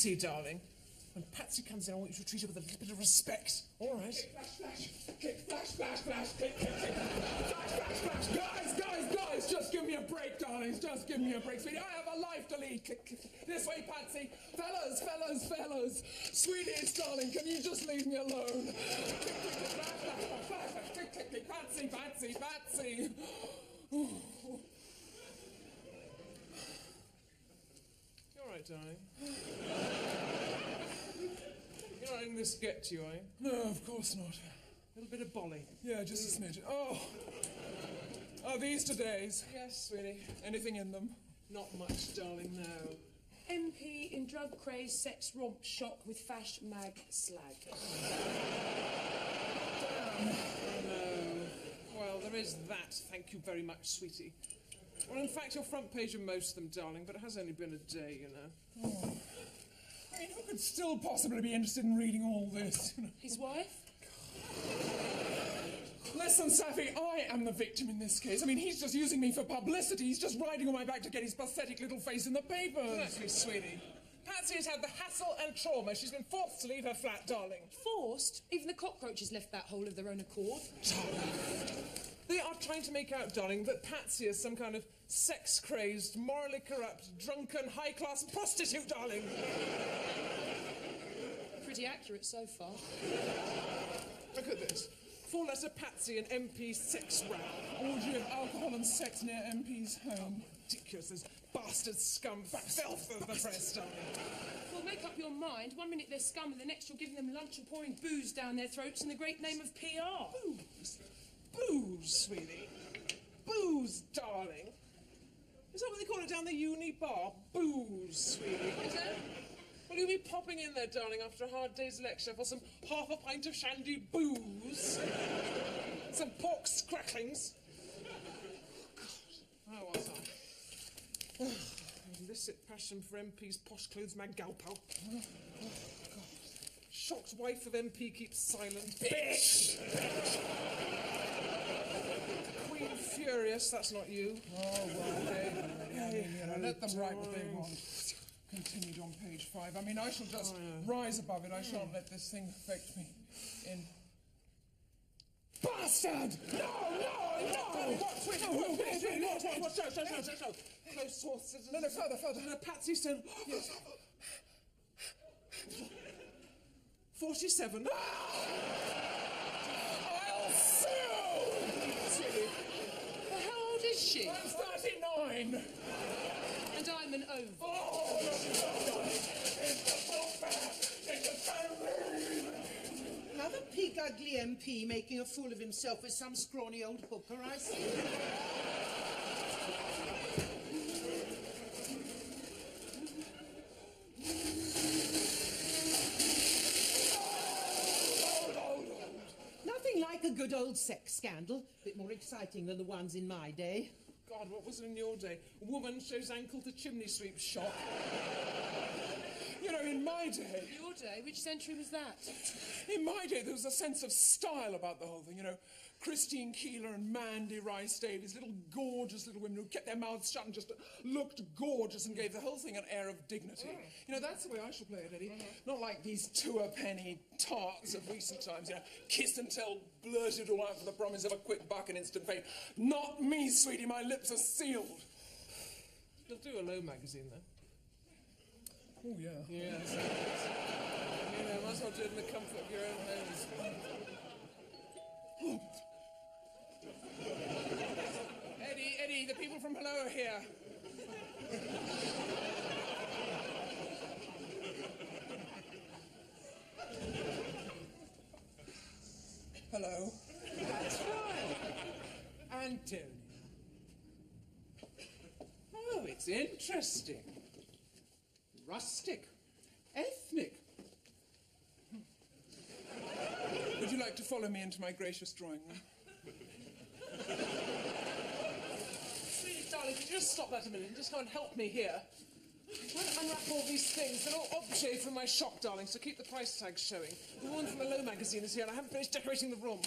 Patsy, darling. When Patsy comes in, I want you to treat her with a little bit of respect. All right? Click, flash, flash, flash, click, click, click, flash, flash, flash. Guys, just give me a break, darlings. Just give me a break, sweetie. I have a life to lead. Click, click, click. This way, Patsy. Fellas. Sweeties, darling, can you just leave me alone? Click, click, click, flash, flash, flash, flash, click, click, click. Patsy. You all right, darling? You're not letting this get to you, are you? No, of course not. A little bit of bolly. Yeah, just a smidge. Oh, these today's. Yes, sweetie. Anything in them? Not much, darling, no. MP in drug craze, sex romp shock with fash mag slag. Oh, no. Well, there is that. Thank you very much, sweetie. Well, in fact, you're front page of most of them, darling, but it has only been a day, you know. Oh. I mean, who could still possibly be interested in reading all this? His wife? Listen, Safi, I am the victim in this case. I mean, he's just using me for publicity. He's just riding on my back to get his pathetic little face in the papers. Exactly, sweetie. Patsy has had the hassle and trauma. She's been forced to leave her flat, darling. Forced? Even the cockroaches left that hole of their own accord. They are trying to make out, darling, that Patsy is some kind of sex-crazed, morally corrupt, drunken, high-class prostitute, darling. Pretty accurate so far. Look at this. 4-letter Patsy and MP sex row. Orgy of alcohol and sex near MP's home. Ridiculous, this bastard scum filth of the press, darling. Well, make up your mind. One minute they're scum and the next you're giving them lunch and pouring booze down their throats in the great name of PR. Booze, sweetie. Booze, darling. Is that what they call it down the uni bar? Booze, sweetie. Is it? Will you be popping in there, darling, after a hard day's lecture for some half a pint of shandy booze? Some pork cracklings? Oh, God. Where was I? Illicit passion for MP's posh clothes mag galpal. Oh, God. Shocked wife of MP keeps silent. Bitch! Queen furious, that's not you. Oh, well, David, let them write what they want. Continued on page 5. I mean, I shall just rise above it. I shan't let this thing affect me in... Bastard! No! Watch out! Close horses. No, further. Patsy said... Yes. 47. I'll sue! Well, how old is she? I'm 39! And I'm an oval. Oh, Another pig ugly MP making a fool of himself with some scrawny old hooker, I see. Nothing like a good old sex scandal. Bit more exciting than the ones in my day. God, what was it in your day? Woman shows ankle to chimney sweep shock. You know, in my day... Your day? Which century was that? In my day, there was a sense of style about the whole thing, you know. Christine Keeler and Mandy Rice Davies, little gorgeous little women who kept their mouths shut and just looked gorgeous and gave the whole thing an air of dignity. You know, that's the way I shall play it, Eddie. Not like these two-a-penny tarts of recent times, you know, kiss and tell, blurted all out for the promise of a quick buck and instant fame. Not me, sweetie, my lips are sealed. You'll do a low magazine, though. Oh, yeah. Yeah, that's it. You know, might as well do it in the comfort of your own homes. Eddie, the people from Hello are here. Hello. That's right. Antonia. Oh, it's interesting. Rustic. Ethnic. Would you like to follow me into my gracious drawing room? Please, darling, could you just stop that a minute and just go and help me here? I'm trying to unwrap all these things. They're all objets from my shop, darling, so keep the price tags showing. The woman from the Low magazine is here, and I haven't finished decorating the room.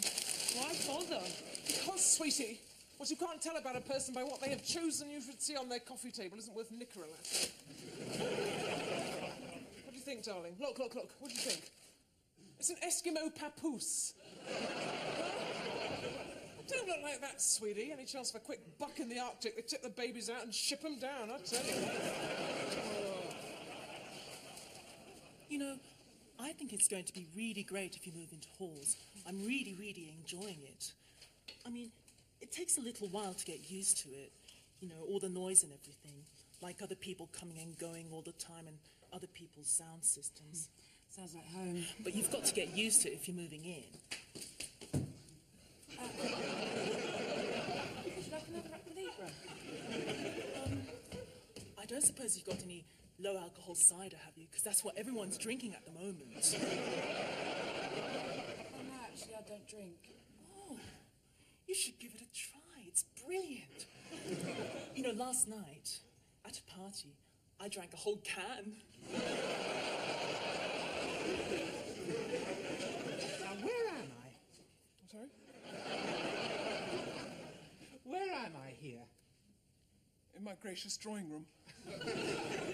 Why bother? Because, sweetie, what you can't tell about a person by what they have chosen you should see on their coffee table isn't worth Nicola. What do you think, darling? Look. What do you think? It's an Eskimo papoose. Don't look like that, sweetie. Any chance of a quick buck in the Arctic? They tip the babies out and ship them down, I tell you. You know, I think it's going to be really great if you move into halls. I'm really, really enjoying it. I mean, it takes a little while to get used to it. You know, all the noise and everything. Like other people coming and going all the time and other people's sound systems. Sounds like home. But you've got to get used to it if you're moving in. Would you like another Libra? I don't suppose you've got any low-alcohol cider, have you? Because that's what everyone's drinking at the moment. Oh, no, actually, I don't drink. Oh, you should give it a try. It's brilliant. You know, last night, at a party, I drank a whole can. Now, where am I? Sorry? Where am I here? In my gracious drawing room.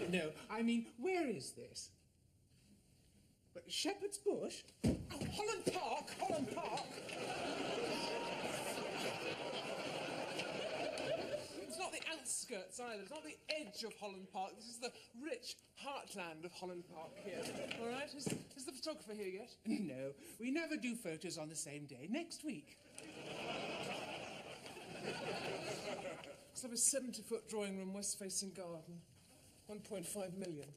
No, I mean, where is this? Shepherd's Bush? Oh, Holland Park! It's not the outskirts either. It's not the edge of Holland Park. This is the rich heartland of Holland Park here. All right? Is the photographer here yet? No, we never do photos on the same day. Next week. It's like a 70-foot drawing room, west-facing garden. 1.5 million.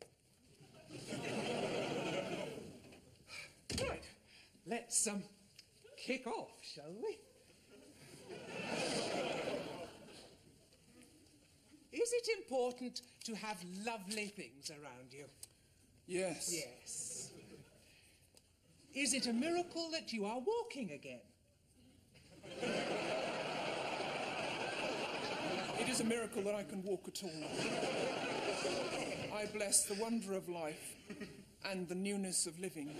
Right, let's kick off, shall we? Is it important to have lovely things around you? Yes. Yes. Is it a miracle that you are walking again? It is a miracle that I can walk at all. I bless the wonder of life and the newness of living.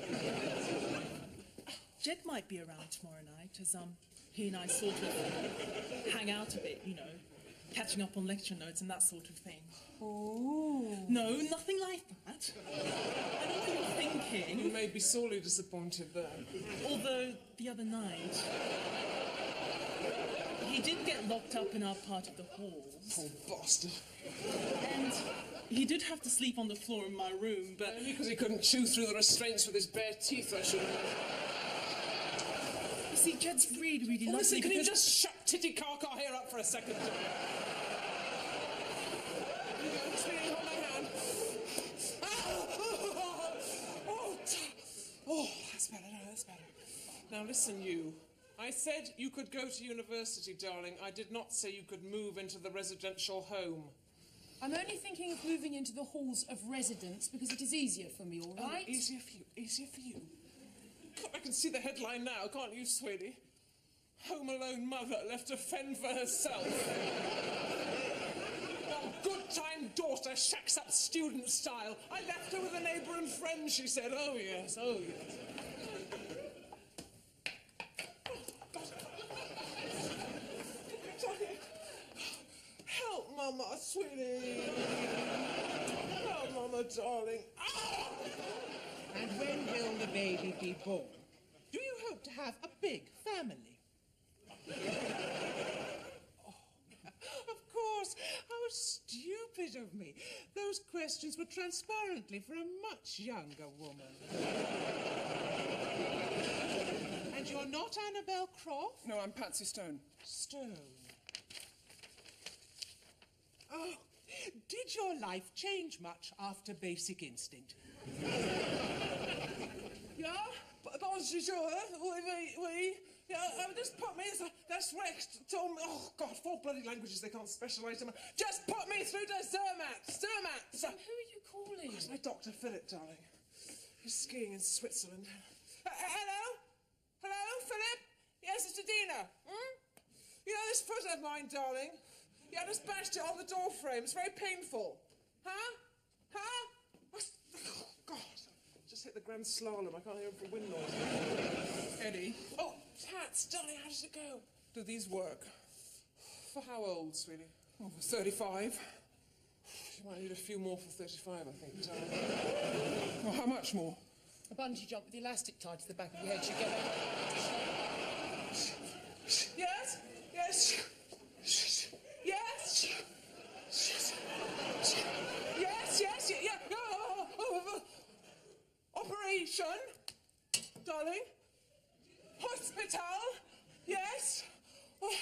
Jed might be around tomorrow night as he and I sort of hang out a bit, you know, catching up on lecture notes and that sort of thing. Oh. No, nothing like that. I know what you're thinking. You may be sorely disappointed there. Although the other night, he did get locked up in our part of the halls. Poor bastard. And he did have to sleep on the floor in my room, but... Only because he couldn't chew through the restraints with his bare teeth, I should have. You see, Jed's really, really lovely. Listen, can you because- just shut Titty Carcar here up for a second? Here you go, sweetie, hold my hand. Oh, that's better, no, that's better. Now listen, you. I said you could go to university, darling. I did not say you could move into the residential home. I'm only thinking of moving into the halls of residence because it is easier for me, all right? Oh, easier for you, easier for you. God, I can see the headline now, can't you, sweetie? Home alone mother left to fend for herself. While good time daughter shacks up student style. I left her with a neighbour and friend, she said. Oh, yes, oh, yes. Help, Mama, sweetie. Help, Mama, darling. Ah! And when will the baby be born? Do you hope to have a big family? Of course. How stupid of me. Those questions were transparently for a much younger woman. And you're not Annabel Croft? No, I'm Patsy Stone. Stone. Oh, did your life change much after Basic Instinct? Ja, bonjour, oui. Yeah, just put me, that's Rex told me, oh God, 4 bloody languages they can't specialise in. Just put me through to Zermatt. Who are you calling? It's my Dr. Philip, darling. He's skiing in Switzerland. Hello? Hello, Philip? Yes, it's Dina. You know this foot of mine, darling? Yeah, I just bashed it on the door frame. It's very painful. Huh? Oh, God. Just hit the grand slalom. I can't hear him for wind noise. Eddie, Oh, Tats, darling, how does it go? do these work? For how old, sweetie? Oh, 35. You might need a few more for 35, I think, darling. Well, how much more? A bungee jump with the elastic tied to the back of your head should get out. Yes? Yes? Yes? Yes, yeah. Operation, darling. Hospital. Yes. Oh,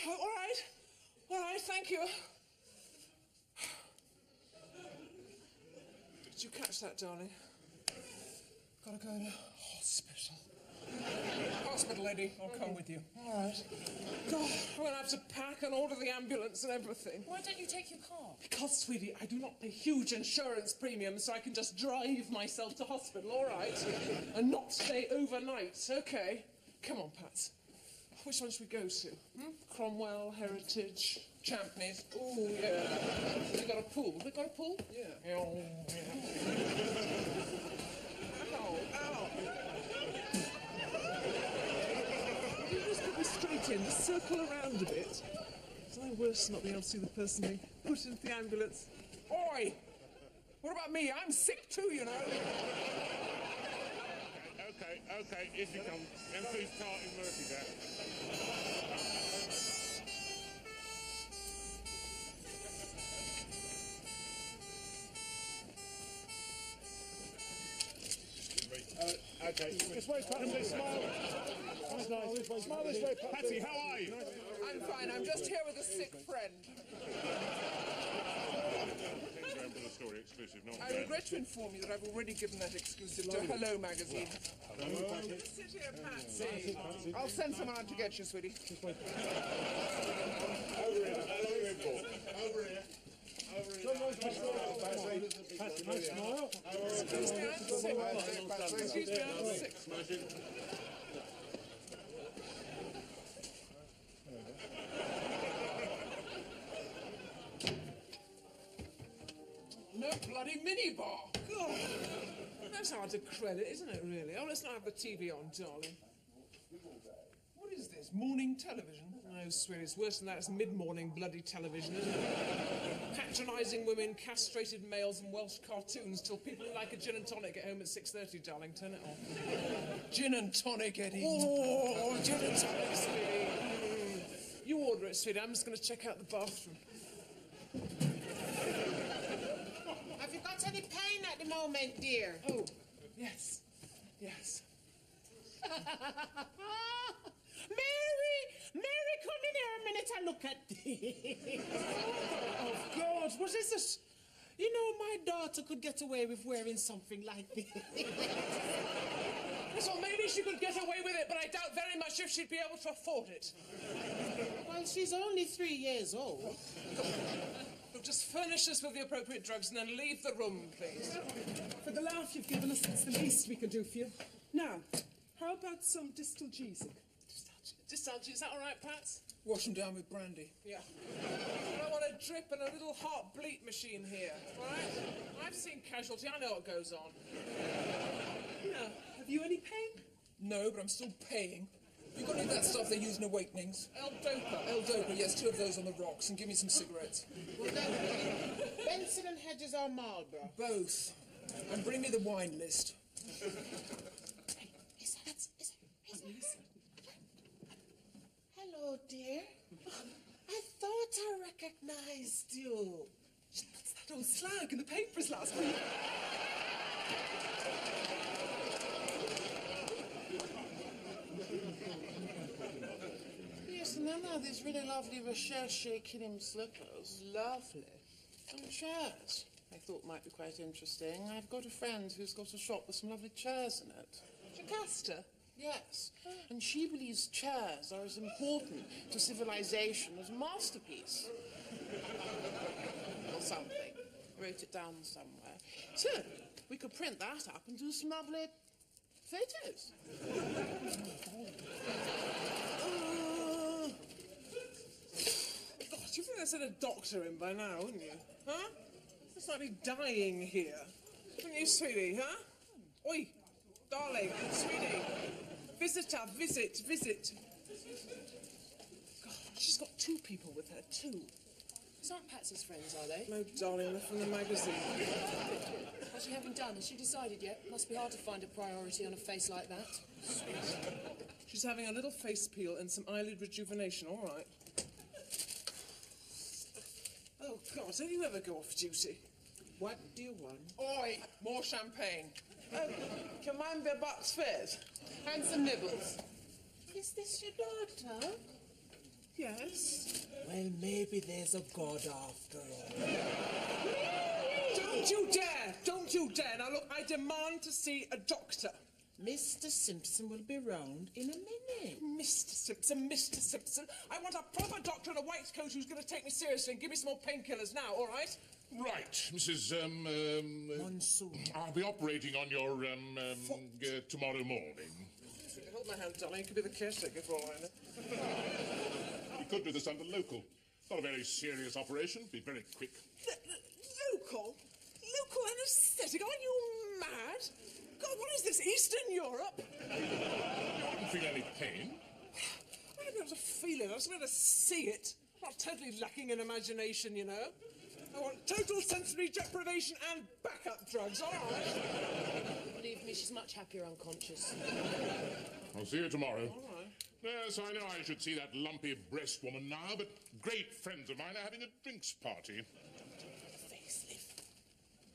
all right, thank you. Did you catch that, darling? Gotta go to hospital. Hospital, Eddie. I'll come with you. All right. God, I'm going to have to pack and order the ambulance and everything. Why don't you take your car? Because, sweetie, I do not pay huge insurance premiums, so I can just drive myself to hospital, all right? And not stay overnight, okay? Come on, Pat. Which one should we go to? Cromwell, Heritage, Champneys. Oh, yeah. They got a pool. They got a pool? Yeah. Ow. You just put me straight in, just circle around a bit. It's my worse not being able to see the person being put into the ambulance. Oi! What about me? I'm sick too, you know. Okay, here she comes. MC's tarting Murphy there. Okay, this way, Pat, and smile. That's nice. Smile this way, Pat. Patsy, how are you? I'm fine, I'm just here with a sick friend. Story exclusive, not I regret to inform you that I've already given that exclusive to Hello magazine. Sit here, Patsy. I'll send someone out to get you, sweetie. over here. Excuse me, I'm sick. No bloody minibar. God, that's hard to credit, isn't it, really? Oh, let's not have the TV on, darling. What is this? Morning television? No, sweetie, it's worse than that. It's mid-morning bloody television, isn't it? Patronising women, castrated males and Welsh cartoons till people who like a gin and tonic get home at 6:30, darling. Turn it off. Gin and tonic, Eddie. Oh, gin and tonic, sweetie. You order it, sweetie. I'm just going to check out the bathroom. Have you got any pain at the moment, dear? Oh, yes. Yes. Mary, come in here a minute and look at this. Oh, God, what is this? You know, my daughter could get away with wearing something like this. Well, maybe she could get away with it, but I doubt very much if she'd be able to afford it. Well, she's only 3 years old. Look, just furnish us with the appropriate drugs and then leave the room, please. For the laugh you've given us, it's the least we can do for you. Now, how about some distalgesic? Distalgia, is that all right, Pat? Wash them down with brandy. Yeah. I want a drip and a little heart bleat machine here, all right? I've seen Casualty, I know what goes on. Now, have you any pain? No, but I'm still paying. You got any of that stuff they use in Awakenings? L-Dopa. L-Dopa, yes, 2 of those on the rocks, and give me some cigarettes. Well, then, Benson and Hedges or Marlborough? Both. And bring me the wine list. Hello, dear. I thought I recognized you. That's that old slag in the papers last week. Yes, and then I had these really lovely recherche Kinim slippers. Lovely. And chairs. I thought might be quite interesting. I've got a friend who's got a shop with some lovely chairs in it. Jocasta? Yes, and she believes chairs are as important to civilization as a masterpiece. Or something. Wrote it down somewhere. So, we could print that up and do some lovely photos. God, you think they sent a doctor in by now, wouldn't you? Huh? It's like me dying here. Wouldn't you, sweetie, huh? Oi, darling, sweetie. Visitor, visit. God, she's got 2 people with her, 2. These aren't Patsy's friends, are they? No, darling, they're from the magazine. What's she having done? Has she decided yet? Must be hard to find a priority on a face like that. She's having a little face peel and some eyelid rejuvenation, all right. Oh, God, don't you ever go off duty? What do you want? Oi, more champagne. Oh, can mine be a box fizz? And some nibbles. Is this your daughter? Yes? Well, maybe there's a God after all. Don't you dare! Don't you dare! Now, look, I demand to see a doctor. Mr. Simpson will be round in a minute. Mr. Simpson, Mr. Simpson. I want a proper doctor in a white coat who's going to take me seriously and give me some more painkillers now, all right? Right, Mrs. Monsoon. I'll be operating on your, tomorrow morning. Hold my hand, darling. You could be the caretaker for all I know. We could do this under local. Not a very serious operation. Be very quick. Local? Local anaesthetic? Are you mad? God, what is this, Eastern Europe? You wouldn't feel any pain. I don't be able to feel it. I just be able to see it. I'm not totally lacking in imagination, you know. I want total sensory deprivation and backup drugs, all right? Believe me, she's much happier unconscious. I'll see you tomorrow. All right. Yes, I know I should see that lumpy breast woman now, but great friends of mine are having a drinks party. Facelift.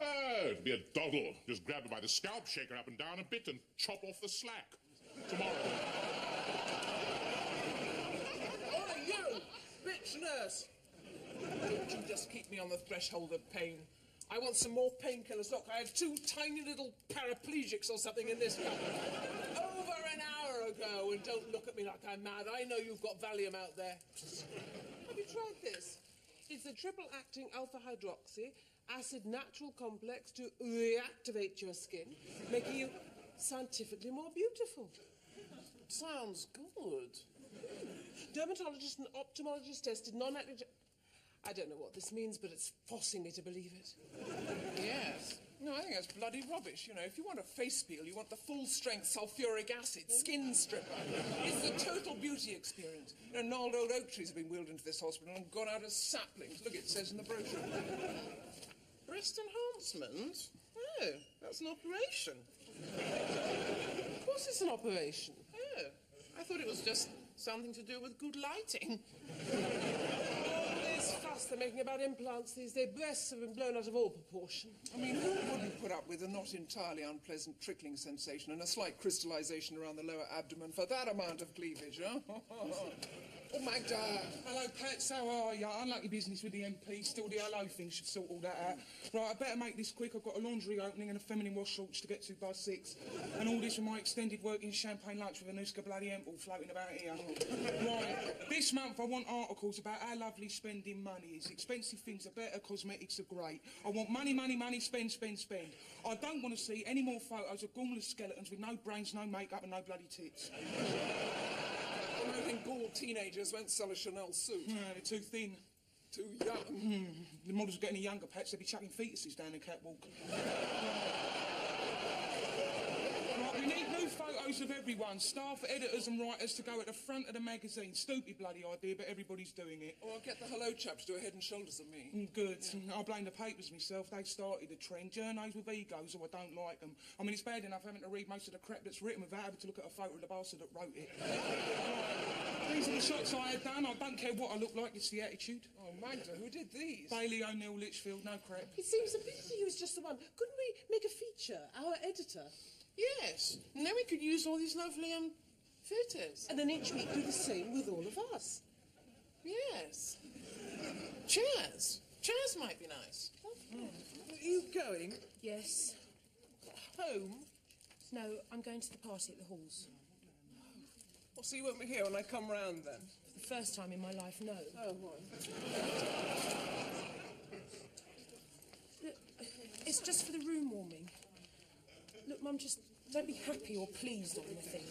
Oh, it'll be a doddle. Just grab her by the scalp, shake her up and down a bit, and chop off the slack. Tomorrow. Oh, you! Bitch nurse! Don't you just keep me on the threshold of pain. I want some more painkillers. Look, I had 2 tiny little paraplegics or something in this cup over an hour ago, and don't look at me like I'm mad. I know you've got Valium out there. Have you tried this? It's a triple-acting alpha-hydroxy acid natural complex to reactivate your skin, making you scientifically more beautiful. Sounds good. Dermatologists and ophthalmologists tested non-active... I don't know what this means, but it's forcing me to believe it. Yes. No, I think that's bloody rubbish. You know, if you want a face peel, you want the full-strength sulfuric acid skin stripper. It's the total beauty experience. You know, gnarled old oak trees have been wheeled into this hospital and gone out as saplings. Look, it says in the brochure. Breast enhancement? Oh, that's an operation. Of course it's an operation. Oh, I thought it was just something to do with good lighting. This fuss they're making about implants these days, breasts have been blown out of all proportion. I mean, who wouldn't put up with a not entirely unpleasant trickling sensation and a slight crystallization around the lower abdomen for that amount of cleavage, huh? Oh, Magda. Hello, Pets, how are you? Unlucky business with the MP. Still the hello thing should sort all that out. Right, I better make this quick. I've got a laundry opening and a feminine wash shorts to get to by 6. And all this with my extended working champagne lunch with a Nooska bloody Emple floating about here. Right, this month I want articles about how lovely spending money is. Expensive things are better, cosmetics are great. I want money, money, money, spend, spend, spend. I don't want to see any more photos of gormless skeletons with no brains, no makeup and no bloody tits. I think gaunt teenagers won't sell a Chanel suit. No, they're too thin. Too young. The models are getting any younger, Pets. They'll be chucking fetuses down the catwalk. Right, we need new photos of everyone. Staff, editors and writers to go at the front of the magazine. Stupid bloody idea, but everybody's doing it. Or I'll get the hello chaps to do a head and shoulders of me. Good. I blame the papers myself. They started the trend. Journos with egos, or I don't like them. I mean, it's bad enough having to read most of the crap that's written without having to look at a photo of the bastard that wrote it. These are the shots I had done. I don't care what I look like. It's the attitude. Oh, Magda, who did these? Bailey O'Neill Litchfield, no crap. It seems a pity he was just the one. Couldn't we make a feature, our editor? Yes, and then we could use all these lovely, photos. And then each week do the same with all of us. Yes. Chairs. Chairs might be nice. Are you going? Yes. Home? No, I'm going to the party at the halls. Well, so you won't be here when I come round then? For the first time in my life, no. Oh, right. Look, it's just for the room warming. Look, Mum, just don't be happy or pleased or anything.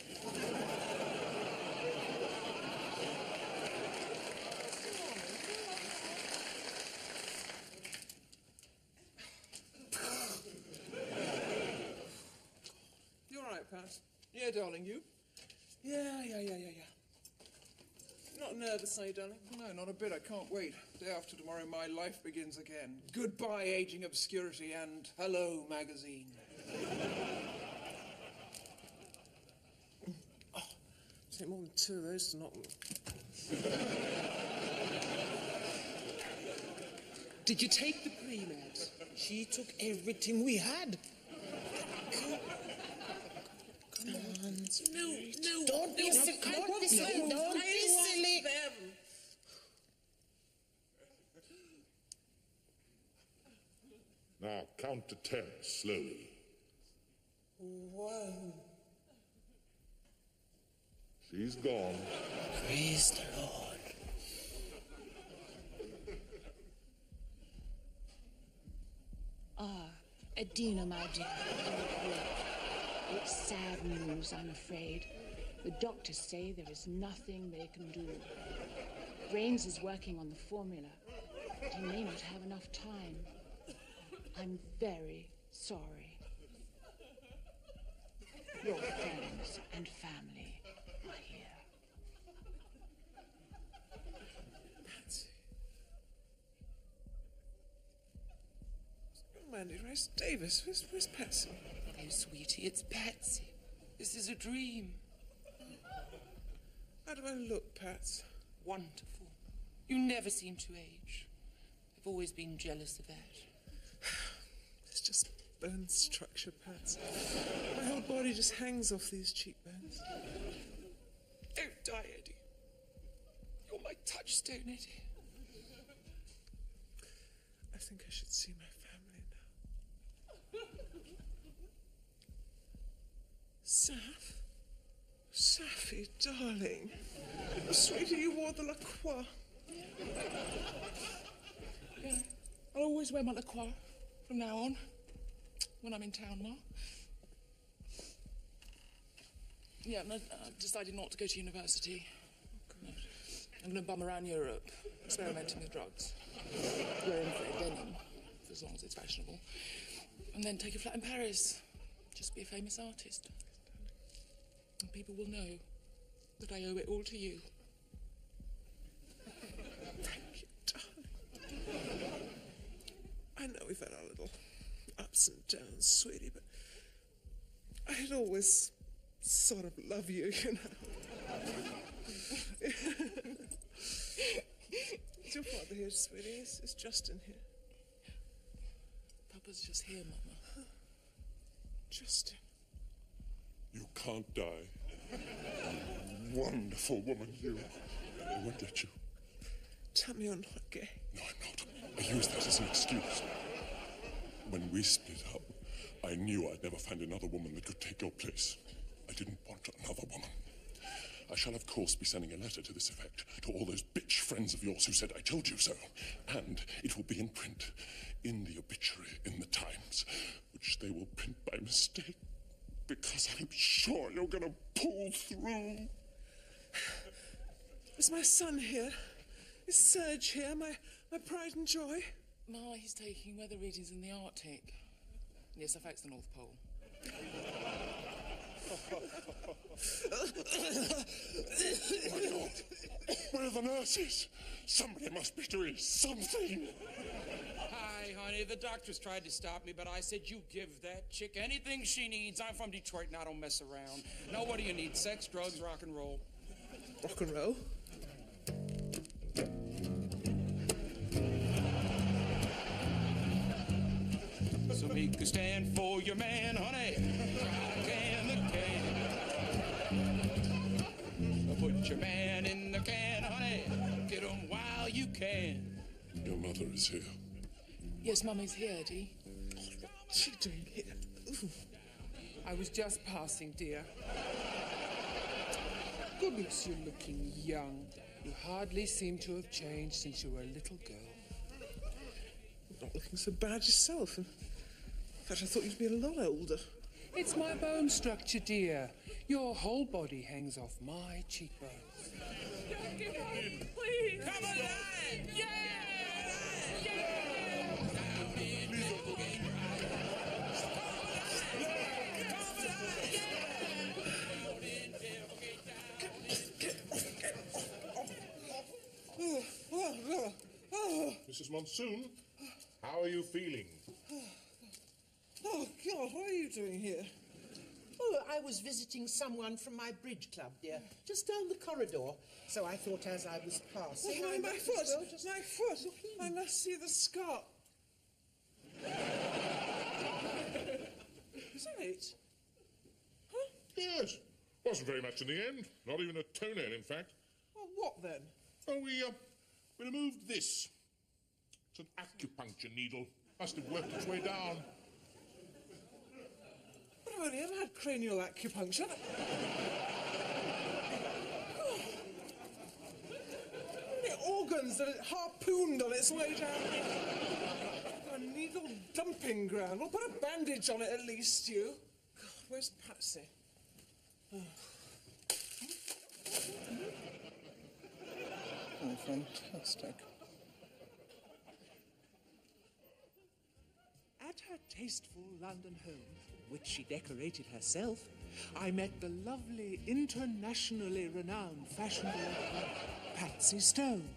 You all right, Pat? Yeah, darling, you? Yeah. Not nervous, are you, darling? No, not a bit. I can't wait. Day after tomorrow, my life begins again. Goodbye, aging obscurity, and hello, magazine. Take more than 2 of those to knock them. Did you take the pre-med? She took everything we had. Come on, No. Don't be silly. Don't be silly. Don't be silly. Them. Now, count to 10 slowly. 1. She's gone. Praise the Lord. Adina, my dear. It's sad news, I'm afraid. The doctors say there is nothing they can do. Raines is working on the formula, but he may not have enough time. I'm very sorry. Your friends and family are here. Patsy. Mandy Rice Davis. Where's Patsy? Oh, sweetie, it's Patsy. This is a dream. How do I look, Pats? Wonderful. You never seem to age. I've always been jealous of that. It's just bone structure, Pats. My whole body just hangs off these cheekbones. Don't die, Eddie. You're my touchstone, Eddie. I think I should see my family now. Saf? Safi, darling. Sweetie, you wore the La Croix. Yeah, I'll always wear my La Croix from now on, when I'm in town, Ma. Yeah, no, I've decided not to go to university. No. I'm going to bum around Europe, experimenting with drugs, wearing fake denim, for as long as it's fashionable, and then take a flat in Paris, just be a famous artist. And people will know that I owe it all to you. Thank you, darling. I know we've had our little ups and downs, sweetie, but I'd always sort of love you, you know. Is your father here, sweetie? Is Justin here? Papa's just here, Mama. Justin. You can't die. Wonderful woman, you. I won't let you. Tell me you're not gay. No, I'm not. I use that as an excuse. When we split up, I knew I'd never find another woman that could take your place. I didn't want another woman. I shall, of course, be sending a letter to this effect to all those bitch friends of yours who said I told you so. And it will be in print, in the obituary, in the Times, which they will print by mistake, because I'm sure you're going to pull through. Is my son here? Is Serge here, my pride and joy? Ma, he's taking weather readings in the Arctic. Yes, affects the North Pole. My God, where are the nurses? Somebody must be doing something. Hi, honey. The doctors tried to stop me, but I said, you give that chick anything she needs. I'm from Detroit and I don't mess around. Now, what do you need? Sex, drugs, rock and roll? Rock and roll? So make a stand for your man, honey. Can the can. Put your man in the can, honey. Get him while you can. Your mother is here. Yes, Mummy's here, Eddie. What's she doing here? Ooh. I was just passing, dear. Goodness, you're looking young. You hardly seem to have changed since you were a little girl. You're not looking so bad yourself. In fact, I thought you'd be a lot older. It's my bone structure, dear. Your whole body hangs off my cheekbones. Don't give up, please! Come alive! Yeah! Miss Monsoon. How are you feeling? Oh, God, what are you doing here? Oh, I was visiting someone from my bridge club, dear, just down the corridor. So I thought as I was passing... Oh, I my might as foot! well just My foot! look in. I must see the scar. Is that it? Yes. Wasn't very much in the end. Not even a toenail, in fact. Well, what then? Oh, we removed this. It's an acupuncture needle. Must have worked its way down. But I've only ever had cranial acupuncture. Oh. How many organs that it harpooned on its way down? A needle dumping ground. Well, put a bandage on it at least, you. God, where's Patsy? Oh, fantastic. At her tasteful London home, which she decorated herself, I met the lovely, internationally renowned fashion director, Patsy Stone.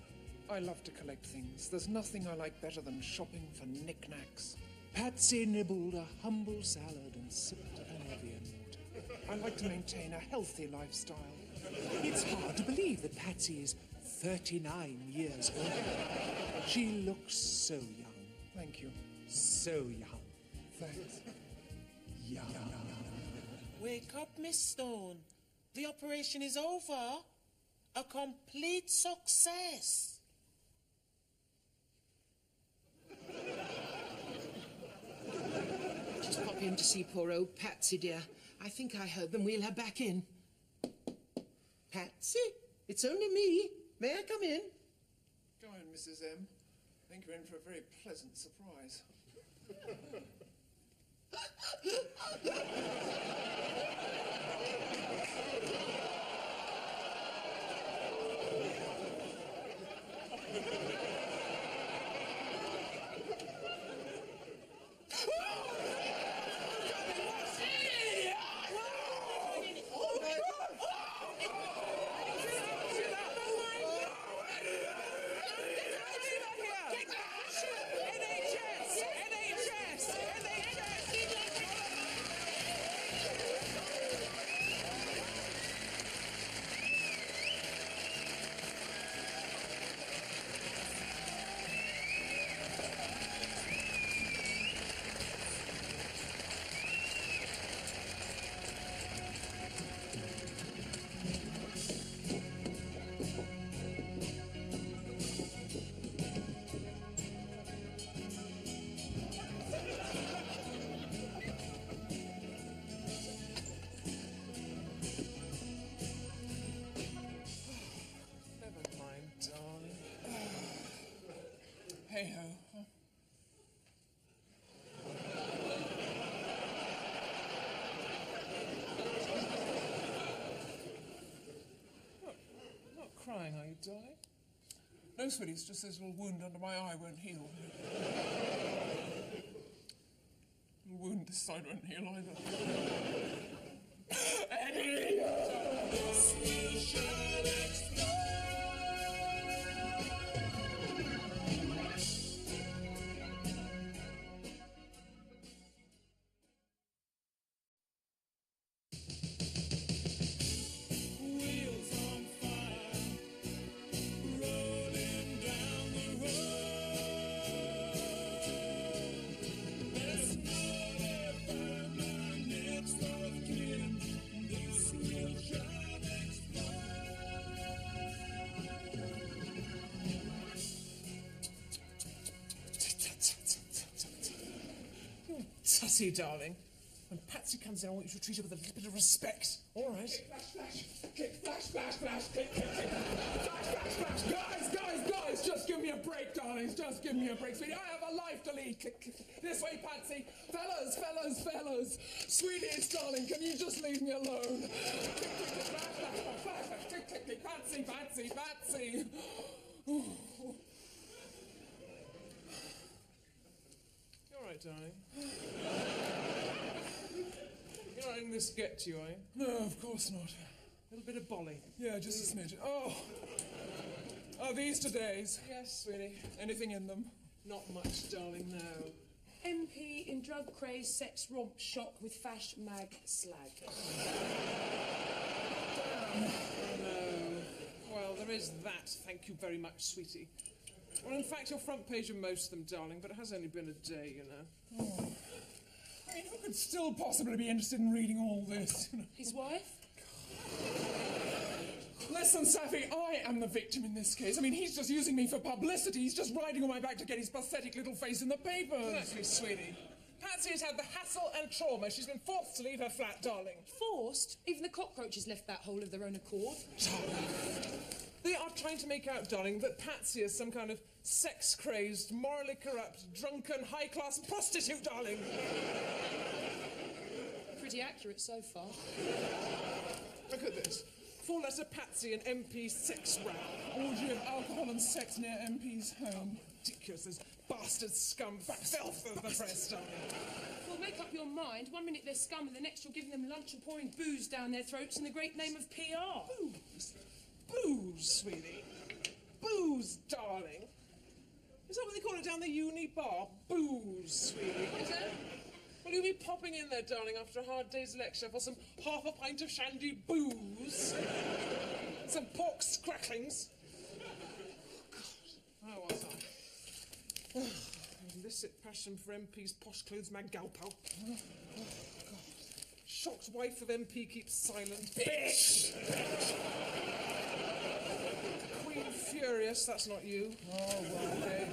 I love to collect things. There's nothing I like better than shopping for knickknacks. Patsy nibbled a humble salad and sipped an Evian water. I like to maintain a healthy lifestyle. It's hard to believe that Patsy is 39 years old. She looks so young. Thank you. So young. Thanks. Young. Wake up, Miss Stone. The operation is over. A complete success. Just pop in to see poor old Patsy, dear. I think I heard them wheel her back in. Patsy? It's only me. May I come in? Go in, Mrs. M. I think you're in for a very pleasant surprise. Hey-ho. Not crying, are you, darling? No, sweetie, it's just this little wound under my eye won't heal. The wound this side won't heal either. Eddie! Tussy, darling. When Patsy comes in, I want you to treat her with a little bit of respect. All right? Kick, flash, flash. Kick, flash, flash, flash. Kick, kick, kick. Flash, flash, flash. Guys, just give me a break, darlings. Just give me a break, sweetie. I have a life to lead. Click, click. This way, Patsy. Fellas. Sweeties, darling, can you just leave me alone? Kick, kick, kick. Flash, flash, flash, flash. Kick, kick, kick. Patsy. You're all right, darling. You're not letting this get to you, are you? No, of course not. A little bit of bolly. Yeah, just a smidge. Oh, the Easter days. Yes, sweetie. Anything in them? Not much, darling, no. MP in drug craze sex romp shock with fash mag slag. No. Well, there is that. Thank you very much, sweetie. Well, in fact, you're front page of most of them, darling, but it has only been a day, you know. Oh. I mean, who could still possibly be interested in reading all this? You know? His wife? Listen, Safi, I am the victim in this case. I mean, he's just using me for publicity. He's just riding on my back to get his pathetic little face in the papers. Exactly, sweetie. Patsy has had the hassle and trauma. She's been forced to leave her flat, darling. Forced? Even the cockroaches left that hole of their own accord. They are trying to make out, darling, that Patsy is some kind of sex-crazed, morally corrupt, drunken, high-class prostitute, darling. Pretty accurate so far. Look at this. 4-letter Patsy and MP sex row. Orgy of alcohol and sex near MP's home. Ridiculous, those bastard scum filth of the press, darling. Well, make up your mind. One minute they're scum and the next you're giving them lunch and pouring booze down their throats in the great name of PR. Booze? Booze, sweetie. Booze, darling. Is that what they call it down the uni bar? Booze, sweetie. Is it? Will you be popping in there, darling, after a hard day's lecture for some half a pint of shandy booze? Some pork cracklings? Oh, God. Where was I? Illicit passion for MP's posh clothes mag galpal. Oh, God. Shocked wife of MP keeps silent. Bitch! Queen furious, that's not you. Oh, well, okay.